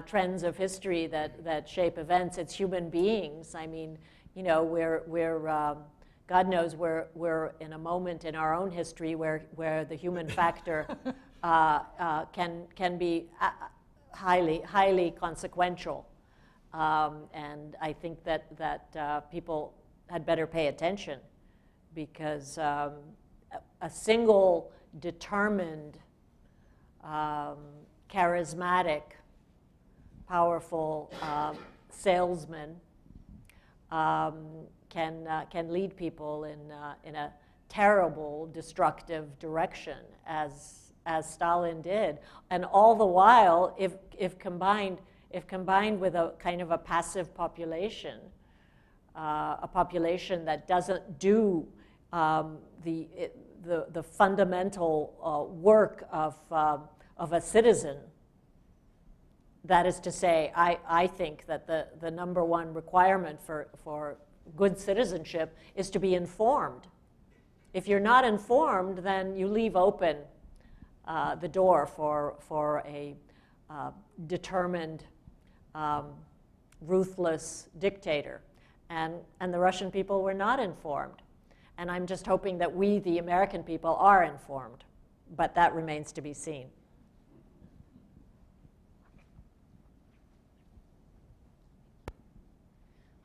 trends of history that shape events. It's human beings. I mean, you know, we're God knows we're in a moment in our own history where the human factor can be highly consequential, and I think that people had better pay attention, because a single determined, charismatic, powerful salesman can lead people in a terrible, destructive direction, as Stalin did, and all the while, if combined with a kind of a passive population, a population that doesn't do the fundamental work of a citizen, That is to say, I think that the number one requirement for good citizenship is to be informed. If you're not informed, then you leave open the door for a determined, ruthless dictator. And the Russian people were not informed. And I'm just hoping that we, the American people, are informed. But that remains to be seen.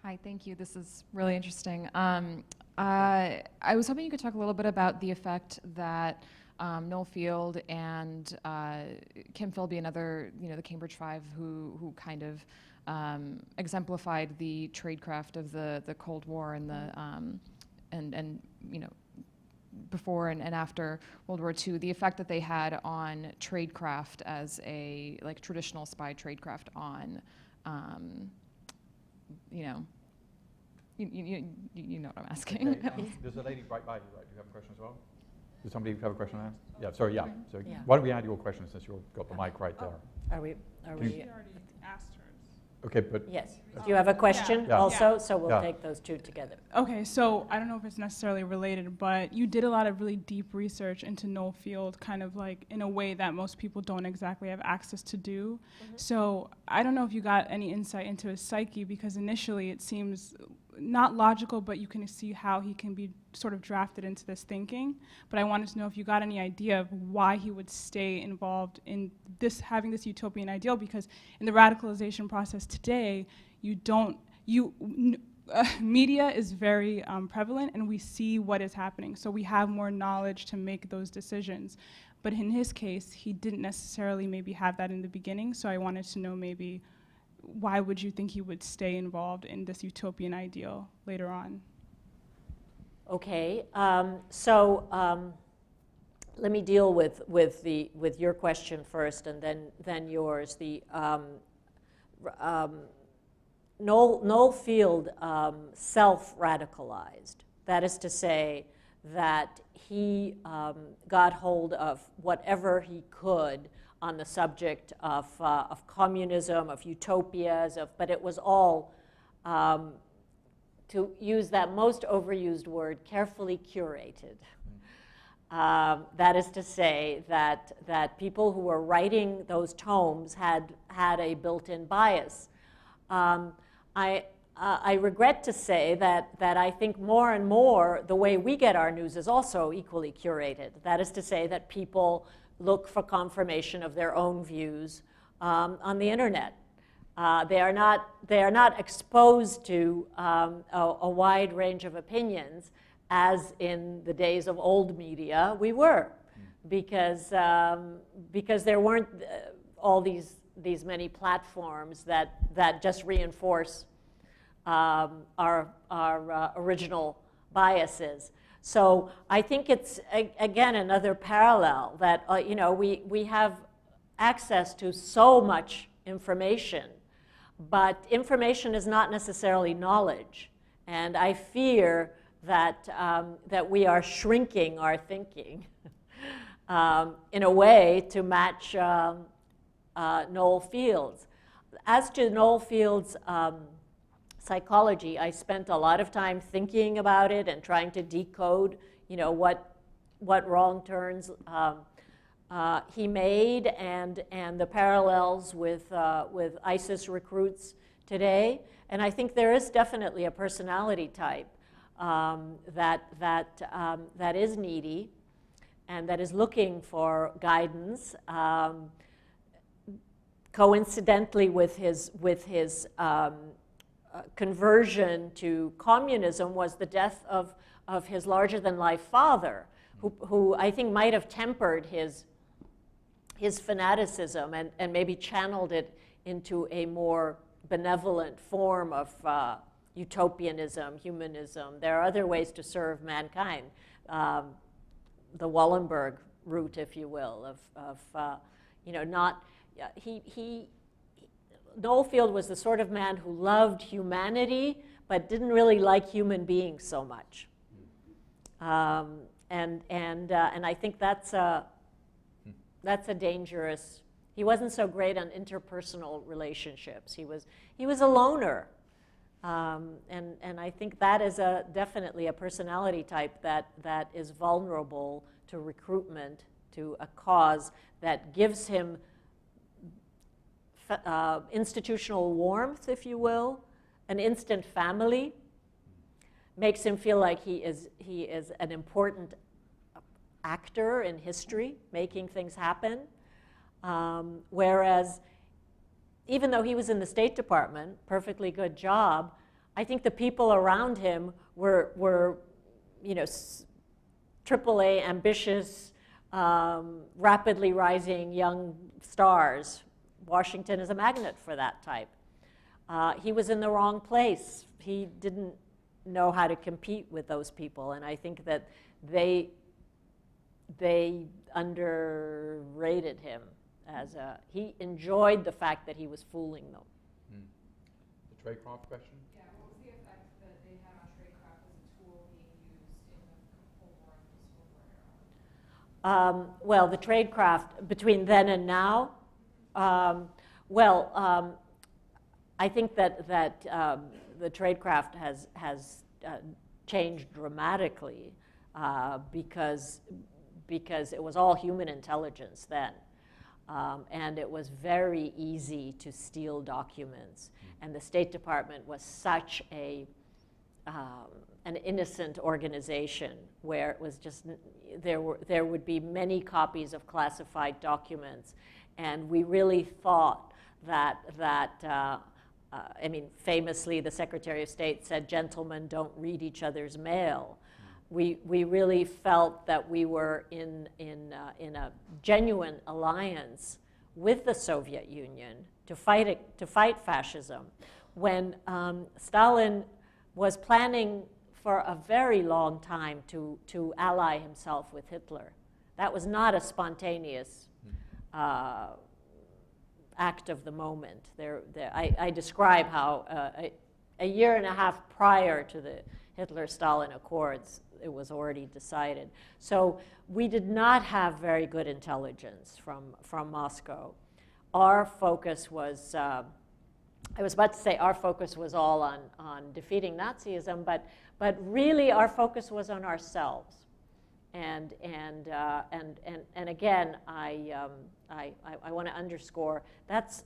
Hi, thank you. This is really interesting. I was hoping you could talk a little bit about the effect that Noel Field and Kim Philby and other, the Cambridge Five, who kind of exemplified the tradecraft of the Cold War and and before and after World War II, the effect that they had on tradecraft as a traditional spy tradecraft on you know what I'm asking. Okay, there's a lady right by you, right? Do you have a question as well? Does somebody have a question to ask? Yeah, sorry, yeah. So Yeah. why don't we add your question since you've got the mic right there? Are we? She already asked hers. Okay, but Yes. Do you have a question Yeah. also? So we'll Yeah. take those two together. Okay, so I don't know if it's necessarily related, but you did a lot of really deep research into Noel Field, kind of like in a way that most people don't exactly have access to do. So I don't know if you got any insight into his psyche, because initially it seems not logical, but you can see how he can be sort of drafted into this thinking. But I wanted to know if you got any idea of why he would stay involved in this, having this utopian ideal, because in the radicalization process today, media is very prevalent, and we see what is happening. So we have more knowledge to make those decisions. But in his case, he didn't necessarily maybe have that in the beginning. So I wanted to know maybe why would you think he would stay involved in this utopian ideal later on? Okay, let me deal with your question first, and then yours. Noel Field self-radicalized. That is to say that he got hold of whatever he could on the subject of communism, of utopias, but it was all, to use that most overused word, carefully curated. That is to say that people who were writing those tomes had a built-in bias. I regret to say that I think more and more the way we get our news is also equally curated. That is to say that people look for confirmation of their own views on the internet. They are not exposed to a wide range of opinions as in the days of old media we were, because there weren't all these many platforms that just reinforce our original biases. So I think it's, again, another parallel that we have access to so much information, but information is not necessarily knowledge. And I fear that we are shrinking our thinking in a way to match Noel Field's. As to Noel Field's psychology, I spent a lot of time thinking about it and trying to decode, what wrong turns he made and the parallels with ISIS recruits today. And I think there is definitely a personality type that is needy and that is looking for guidance. Coincidentally with his conversion to communism was the death of his larger-than-life father, who I think might have tempered his fanaticism and maybe channeled it into a more benevolent form of utopianism, humanism. There are other ways to serve mankind. The Wallenberg route, if you will, Noel Field was the sort of man who loved humanity, but didn't really like human beings so much. And I think that's a dangerous He wasn't so great on interpersonal relationships. He was a loner. And I think that is definitely a personality type that is vulnerable to recruitment, to a cause that gives him institutional warmth, if you will, an instant family, makes him feel like he is an important actor in history, making things happen. Whereas, even though he was in the State Department, perfectly good job, I think the people around him were AAA ambitious, rapidly rising young stars. Washington is a magnet for that type. He was in the wrong place. He didn't know how to compete with those people, and I think that they underrated him. He enjoyed the fact that he was fooling them. The Tradecraft question? Yeah, what was the effect that they had on tradecraft as a tool being used in the Cold War and post-Cold War era? Well, the tradecraft between then and now, I think that the tradecraft has changed dramatically because it was all human intelligence then. And it was very easy to steal documents. And the State Department was such an innocent organization where it was just, there would be many copies of classified documents. And we really thought I mean, famously, the Secretary of State said, "Gentlemen don't read each other's mail." We really felt that we were in a genuine alliance with the Soviet Union to fight fascism. When Stalin was planning for a very long time to ally himself with Hitler, that was not a spontaneous act of the moment. I describe how a year and a half prior to the Hitler-Stalin Accords, it was already decided. So we did not have very good intelligence from Moscow. Our focus was, I was about to say our focus was all on defeating Nazism, but really our focus was on ourselves. And again, I want to underscore that's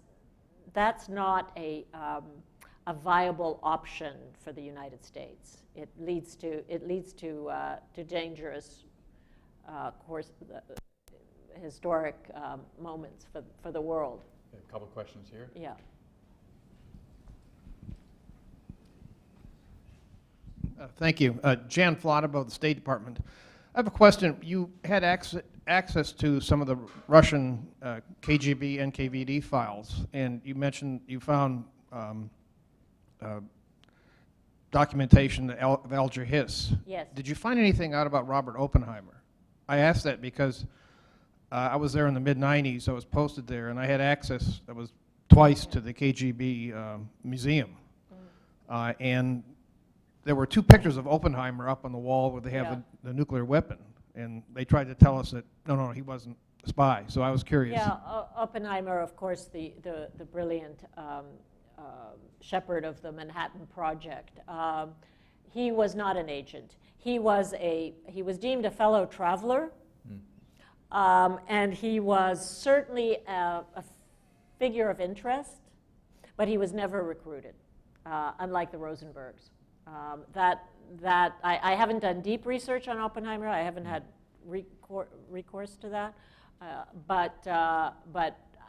not a viable option for the United States. It leads to dangerous, historic moments for the world. A couple questions here. Yeah. Thank you. Jan Flott about the State Department. I have a question. You had access to some of the Russian KGB, NKVD files, and you mentioned you found documentation of Alger Hiss. Yes. Did you find anything out about Robert Oppenheimer? I asked that because I was there in the mid-'90s. I was posted there, and I had access, that was twice, to the KGB museum. And there were two pictures of Oppenheimer up on the wall where they have the nuclear weapon. And they tried to tell us that, no, he wasn't a spy. So I was curious. Yeah, Oppenheimer, of course, the brilliant shepherd of the Manhattan Project. He was not an agent. He was deemed a fellow traveler, and he was certainly a figure of interest, but he was never recruited, unlike the Rosenbergs. I haven't done deep research on Oppenheimer. I haven't had recourse to that, but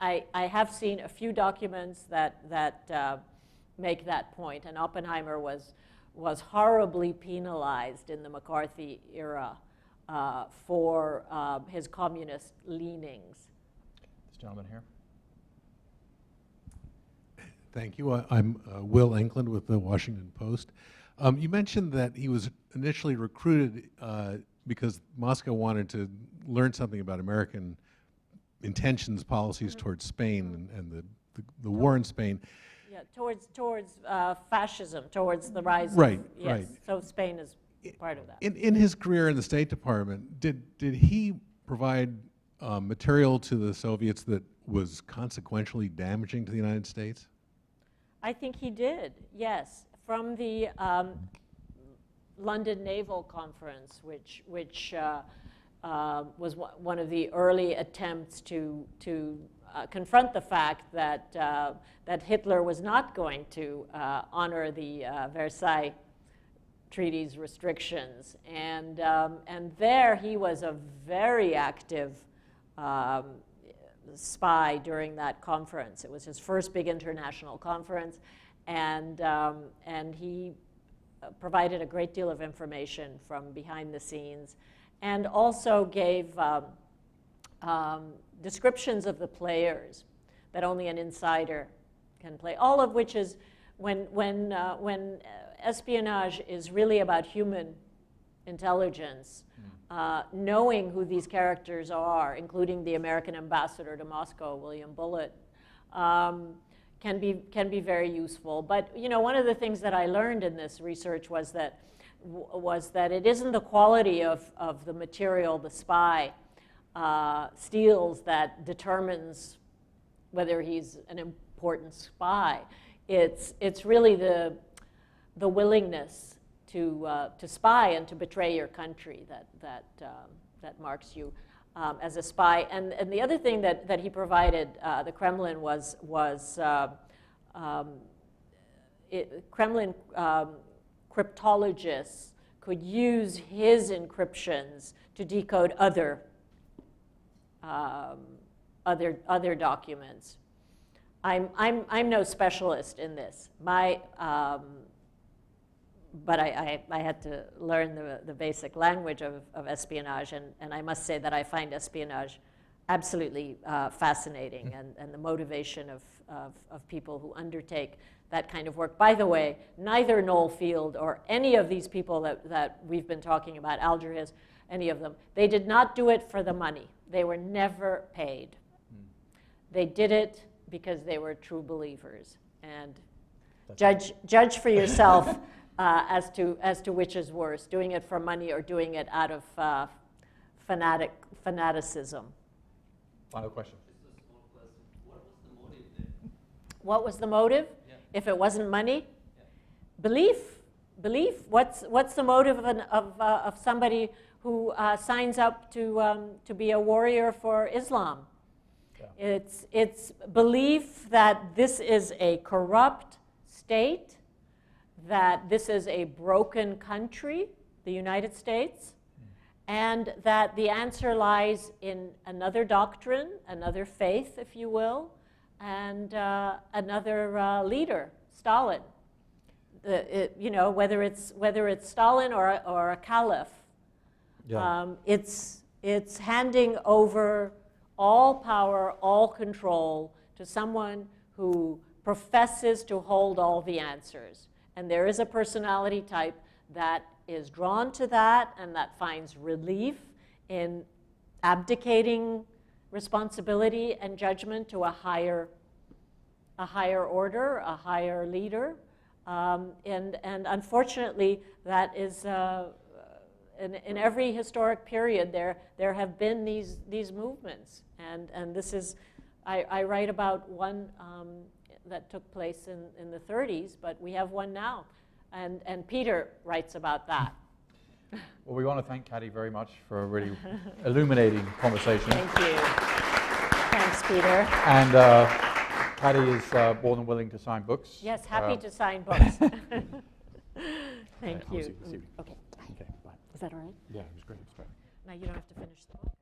I have seen a few documents that make that point. And Oppenheimer was horribly penalized in the McCarthy era for his communist leanings. This gentleman here. Thank you. I'm Will Englund with the Washington Post. You mentioned that he was initially recruited because Moscow wanted to learn something about American intentions, policies towards Spain and the war in Spain. Yeah, towards fascism, towards the rise right, of, yes. Right. So Spain is part of that. In his career in the State Department, did he provide material to the Soviets that was consequentially damaging to the United States? I think he did, yes. From the London Naval Conference, which was one of the early attempts to confront the fact that that Hitler was not going to honor the Versailles Treaty's restrictions, and there he was a very active spy during that conference. It was his first big international conference, and he provided a great deal of information from behind the scenes, and also gave descriptions of the players that only an insider can play, all of which is when espionage is really about human intelligence, knowing who these characters are, including the American ambassador to Moscow, William Bullitt, can be very useful. But one of the things that I learned in this research was that it isn't the quality of the material the spy steals that determines whether he's an important spy. It's really the willingness to spy and to betray your country that marks you as a spy. And the other thing that he provided the Kremlin was Kremlin cryptologists could use his encryptions to decode other documents. I'm no specialist in this. But I had to learn the basic language of espionage, and I must say that I find espionage absolutely fascinating, and the motivation of people who undertake that kind of work. By the way, neither Noel Field or any of these people that we've been talking about, Algeriz, any of them, they did not do it for the money. They were never paid. They did it because they were true believers. And judge for yourself as to which is worse, doing it for money or doing it out of fanaticism. Final question. Just a small question. What was the motive there? What was the motive? Yeah. If it wasn't money? Yeah. Belief. What's the motive of somebody who signs up to be a warrior for Islam? Yeah. It's belief that this is a corrupt state, that this is a broken country, the United States, and that the answer lies in another doctrine, another faith, if you will, and another leader, Stalin. Whether it's Stalin or a caliph, Yeah. It's handing over all power, all control to someone who professes to hold all the answers. And there is a personality type that is drawn to that and that finds relief in abdicating responsibility and judgment to a higher order, a higher leader. And unfortunately, that is in every historic period there have been these movements. And this is, I write about one that took place in the 30s, but we have one now. And Peter writes about that. Well, we want to thank Kati very much for a really illuminating conversation. Thank you. Thanks, Peter. And Kati is more than willing to sign books. Yes, happy to sign books. Thank you. See you. Okay, bye. Okay, bye. Is that all right? Yeah, it was great. It was great. Now you don't have to finish the book.